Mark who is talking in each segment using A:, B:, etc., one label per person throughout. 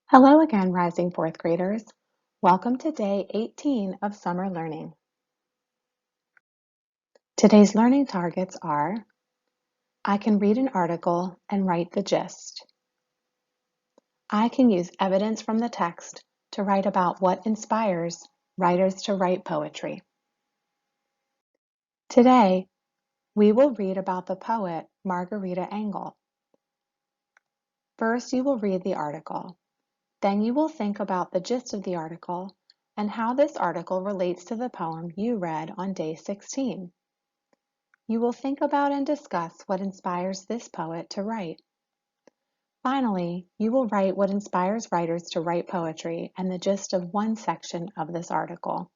A: Hello again, rising fourth graders. Welcome to day 18 of summer learning. Today's learning targets are: I can read an article and write the gist. I can use evidence from the text to write about what inspires writers to write poetry. Today, we will read about the poet Margarita Engel. First, you will read the article. Then you will think about the gist of the article and how this article relates to the poem you read on day 16. You will think about and discuss what inspires this poet to write. Finally, you will write what inspires writers to write poetry and the gist of one section of this article.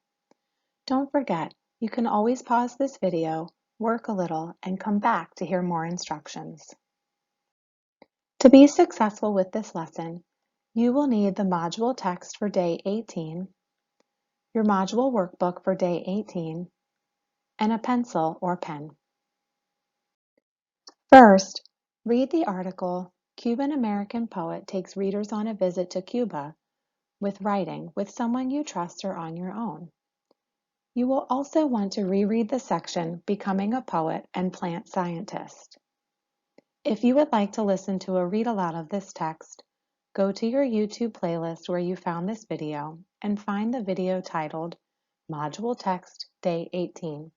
A: Don't forget, you can always pause this video, work a little, and come back to hear more instructions. To be successful with this lesson, you will need the module text for day 18, your module workbook for day 18, and a pencil or pen. First, read the article, Cuban-American Poet Takes Readers on a Visit to Cuba with Writing with Someone You Trust or on Your Own. You will also want to reread the section, Becoming a Poet and Plant Scientist. If you would like to listen to a read aloud of this text, go to your YouTube playlist where you found this video and find the video titled Module Text Day 18.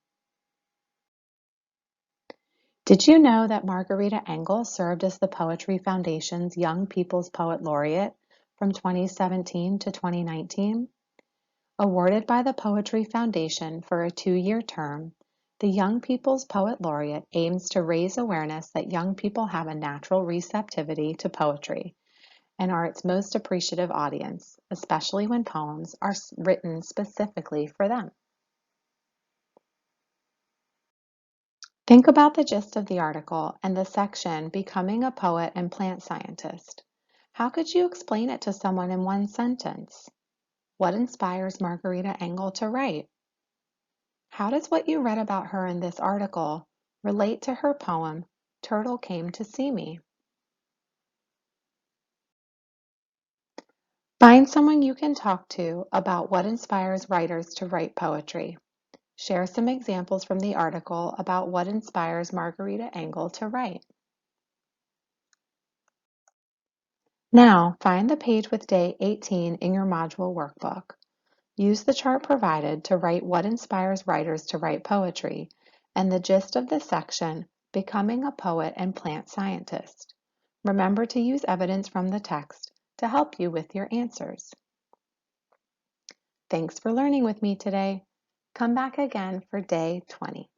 A: Did you know that Margarita Engel served as the Poetry Foundation's Young People's Poet Laureate from 2017 to 2019? Awarded by the Poetry Foundation for a 2-year term, the Young People's Poet Laureate aims to raise awareness that young people have a natural receptivity to poetry and are its most appreciative audience, especially when poems are written specifically for them. Think about the gist of the article and the section, Becoming a Poet and Plant Scientist. How could you explain it to someone in one sentence? What inspires Margarita Engel to write? How does what you read about her in this article relate to her poem, Turtle Came to See Me? Find someone you can talk to about what inspires writers to write poetry. Share some examples from the article about what inspires Margarita Engel to write. Now, find the page with day 18 in your module workbook. Use the chart provided to write what inspires writers to write poetry and the gist of the section, Becoming a Poet and Plant Scientist. Remember to use evidence from the text to help you with your answers. Thanks for learning with me today. Come back again for day 20.